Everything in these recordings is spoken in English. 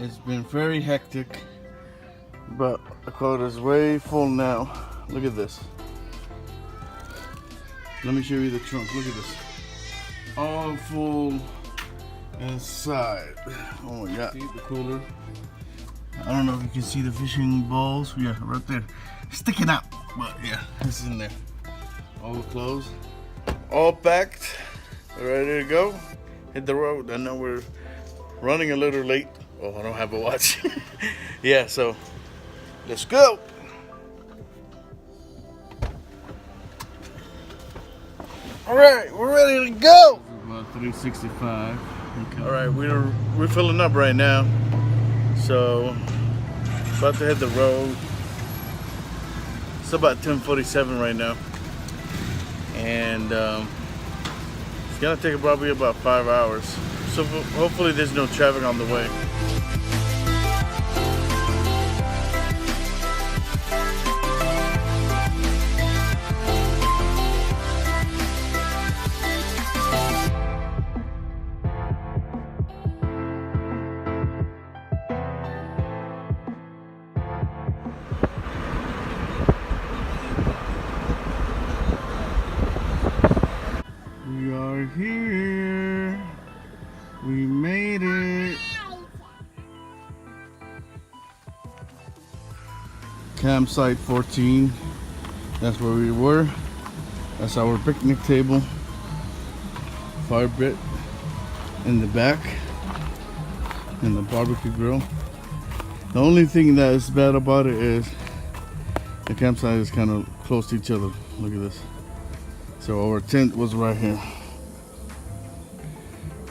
It's been very hectic, but the quota is way full now. Look at this. Let me show you the trunk. Look at this. All full inside. Oh my god. See the cooler. I don't know if you can see the fishing balls. Yeah, right there. Sticking out. But yeah, this is in there. All closed. All packed. Ready to go. Hit the road. I know we're running a little late. Oh, I don't have a watch. Yeah, so let's go. All right, we're ready to go. About 365. Okay. All right, we're filling up right now. So about to hit the road. It's about 10:47 right now, and it's gonna take probably about 5 hours. So hopefully there's no traffic on the way. We are here. We made it. Campsite 14. That's where we were. That's our picnic table. Fire pit in the back. And the barbecue grill. The only thing that is bad about it is the campsite is kind of close to each other. Look at this. So our tent was right here.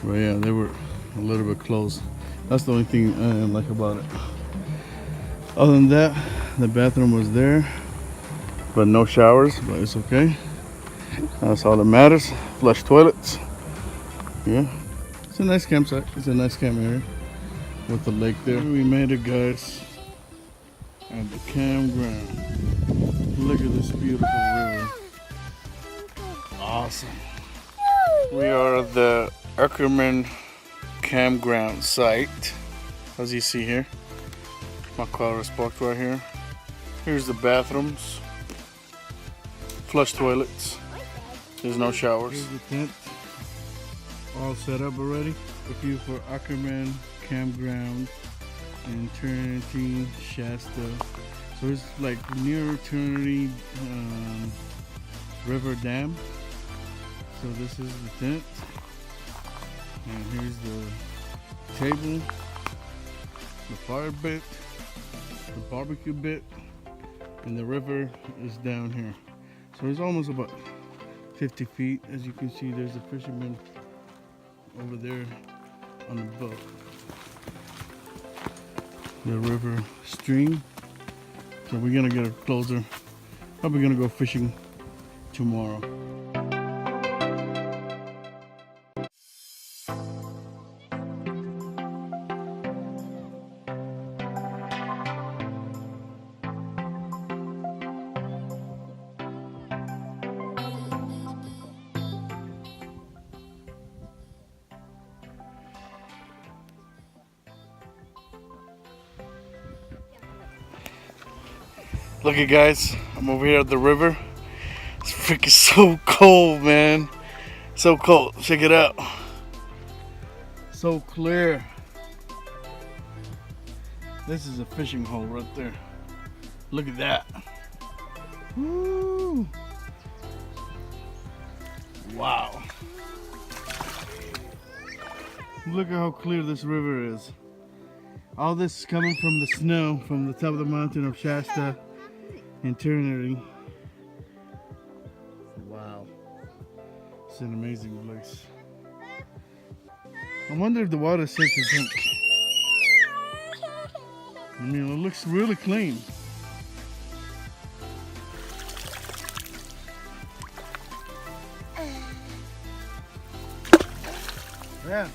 But yeah, they were a little bit close. That's the only thing I didn't like about it. Other than that, the bathroom was there, but no showers, but it's okay. That's all that matters. Flush toilets. Yeah, it's a nice campsite. It's a nice camp area with the lake there. We made it, guys, at the campground. Look at this beautiful river. Awesome. We are at the Ackerman Campground site, as you see here. My car is parked right here. Here's the bathrooms, flush toilets. There's no showers. Here's the tent, all set up already. If you for Ackerman Campground in Trinity, Shasta. So it's like near Trinity River Dam. So this is the tent, and here's the table, the fire pit, the barbecue bit, and the river is down here. So it's almost about 50 feet. As you can see, there's a fisherman over there on the boat. The river stream. So we're gonna get closer. Probably gonna go fishing tomorrow. Look at guys, I'm over here at the river. It's freaking so cold, man. So cold. Check it out. So clear. This is a fishing hole right there. Look at that. Woo. Wow. Look at how clear this river is. All this is coming from the snow from the top of the mountain of Shasta Trinity. Wow. It's an amazing place. I wonder if the water is safe to drink. I mean, it looks really clean. Yeah.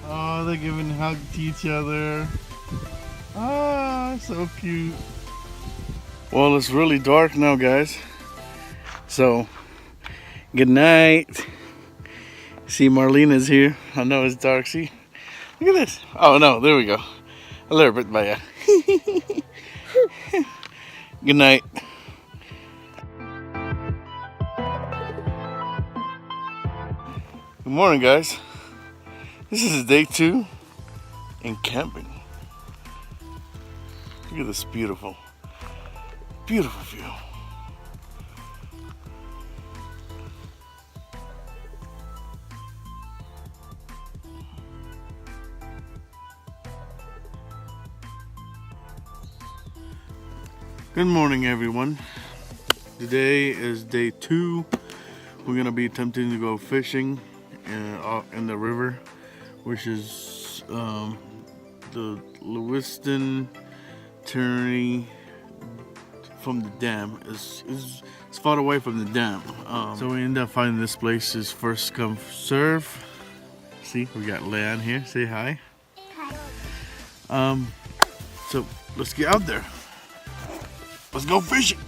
Oh, they're giving hugs to each other. Ah, so cute. Well, it's really dark now, guys. So, good night. See, Marlene is here. I know it's dark. See, look at this. Oh no, there we go. A little bit better. Good night. Good morning, guys. This is day 2 in camping. Look at this beautiful, beautiful view. Good morning, everyone. Today is day 2. We're gonna be attempting to go fishing in the river, which is the Lewsiton Trinity from the dam. It's far away from the dam. So we end up finding this place is first come serve. See, we got Leanne here. Say hi. Hi. So let's get out there. Let's go fishing.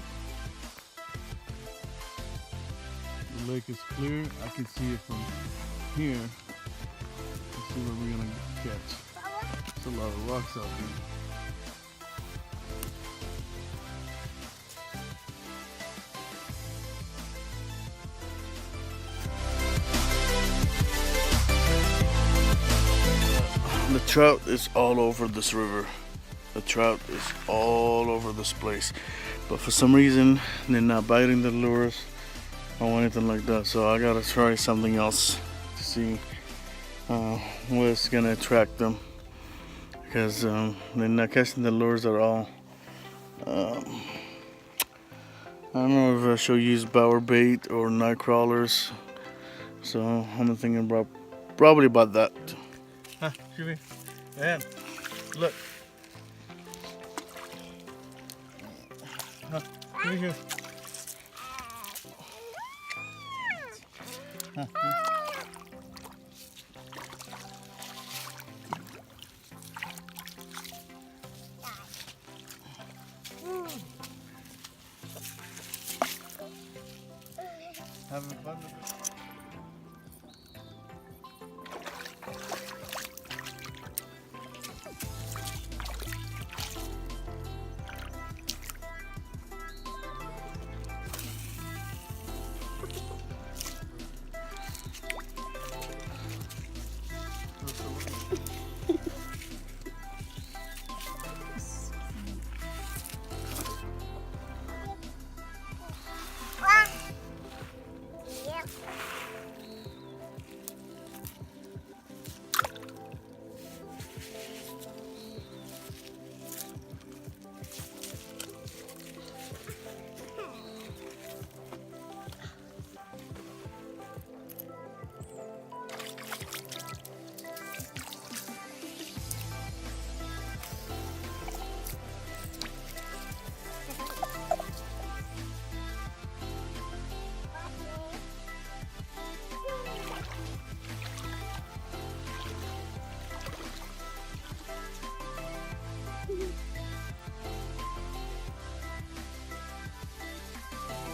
The lake is clear. I can see it from here. Let's see what we're gonna catch. There's a lot of rocks out there. The trout is all over this river. The trout is all over this place, but for some reason they're not biting the lures or anything like that. So I gotta try something else to see what's gonna attract them, because they're not catching the lures at all. I don't know if I should use bower bait or night crawlers, so I'm thinking probably about that. Huh, Jimmy? Man, look. Huh, come here. Huh, having fun with it.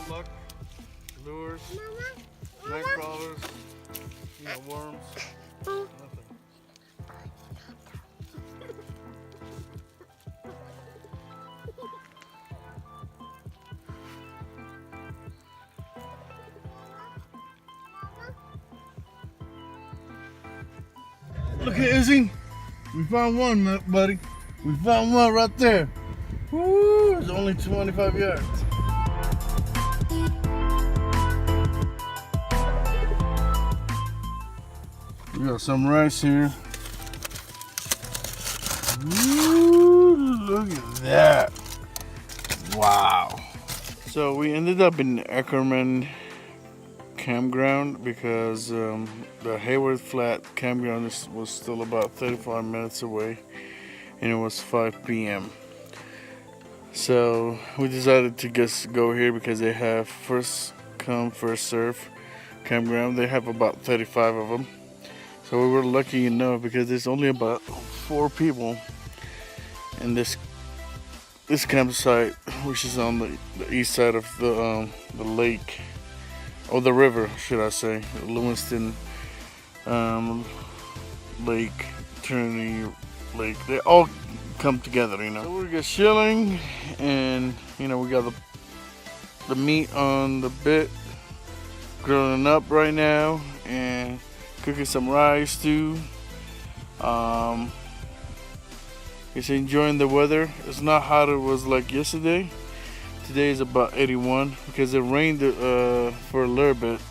Luck, lures, night crawlers, worms, nothing. Look at Izzy, we found one, buddy. We found one right there. Woo, it's only 25 yards. We got some rice here. Ooh, look at that. Wow. So we ended up in Ackerman Campground because the Hayward Flat Campground was still about 35 minutes away, and it was 5 p.m. So we decided to just go here because they have first come, first serve campground. They have about 35 of them. So we were lucky enough because there's only about 4 people in this campsite, which is on the east side of the lake, or the river, should I say, the Lewsiton Lake, Trinity Lake. They all come together, you know. So we're just chilling, and you know, we got the meat on the bit, grilling up right now, and cooking some rice too. Just enjoying the weather. It's not hot it was like yesterday. Today is about 81 because it rained for a little bit,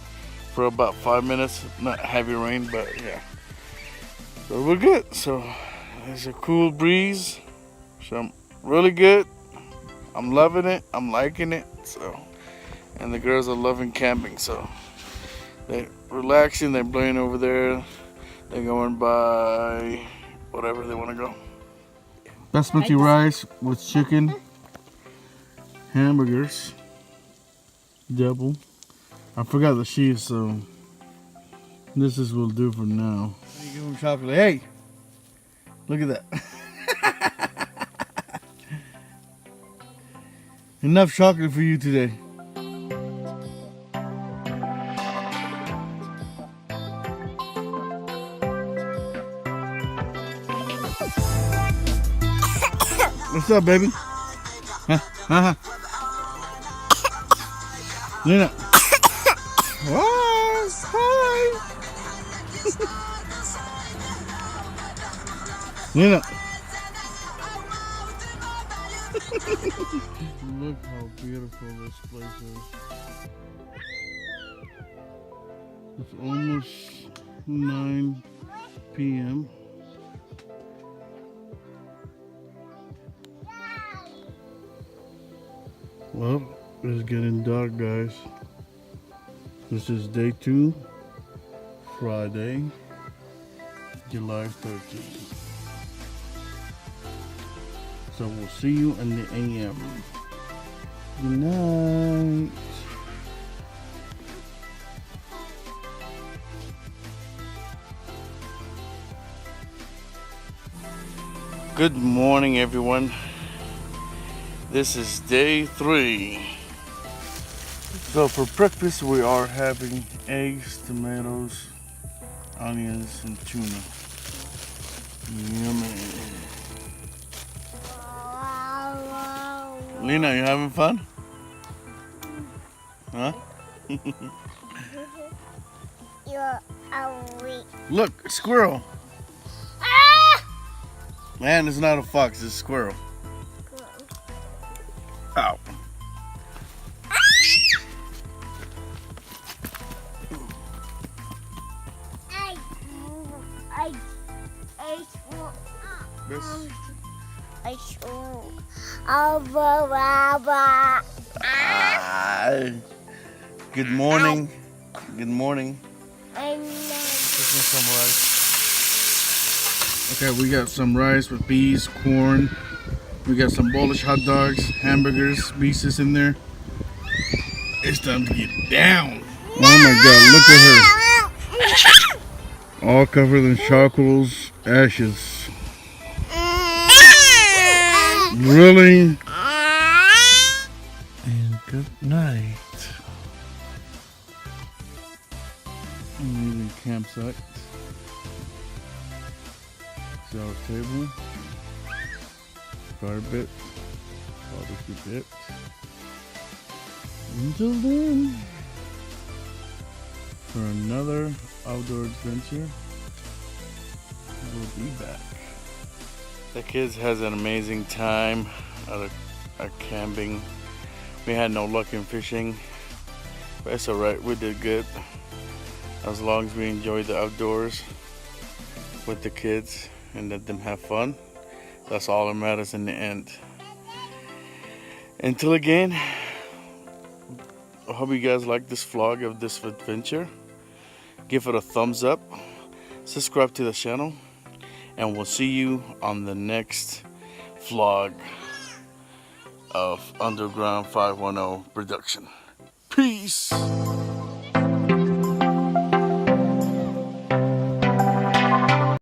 for about 5 minutes. Not heavy rain, but yeah. So we're good. So there's a cool breeze. So I'm really good. I'm loving it. I'm liking it. So, and the girls are loving camping. So they're relaxing. They're playing over there. They're going by whatever they want to go. Basmati rice with chicken, hamburgers, double. I forgot the cheese, so this is what we'll do for now. You give him chocolate. Hey, look at that. Enough chocolate for you today. What's up, baby? Huh? Lena. Oh, hi. Lena. Look how beautiful this place is. It's almost 9 p.m. Well, it's getting dark, guys. This is day 2, Friday, July 13th. So we'll see you in the AM. Good night. Good morning, everyone. This is day 3. So for breakfast we are having eggs, tomatoes, onions, and tuna. Yummy. Lena, you having fun? Huh? You're awake. Look, a squirrel. Ah! Man, it's not a fox, it's a squirrel. Ow. Good morning. Good morning. Some rice. Okay, we got some rice with peas, corn. We got some Polish hot dogs, hamburgers, pieces in there. It's time to get down. Oh my God, look at her. All covered in charcoal's ashes. Really? And good night. Amazing campsite. It's our table. Fire pit. Barbecue pit. Until then, for another outdoor adventure, we'll be back. The kids has an amazing time at camping. We had no luck in fishing, but it's alright, we did good. As long as we enjoyed the outdoors with the kids and let them have fun, that's all that matters in the end. Until again, I hope you guys like this vlog of this adventure. Give it a thumbs up, subscribe to the channel, and we'll see you on the next vlog of Underground 510 Production. Peace!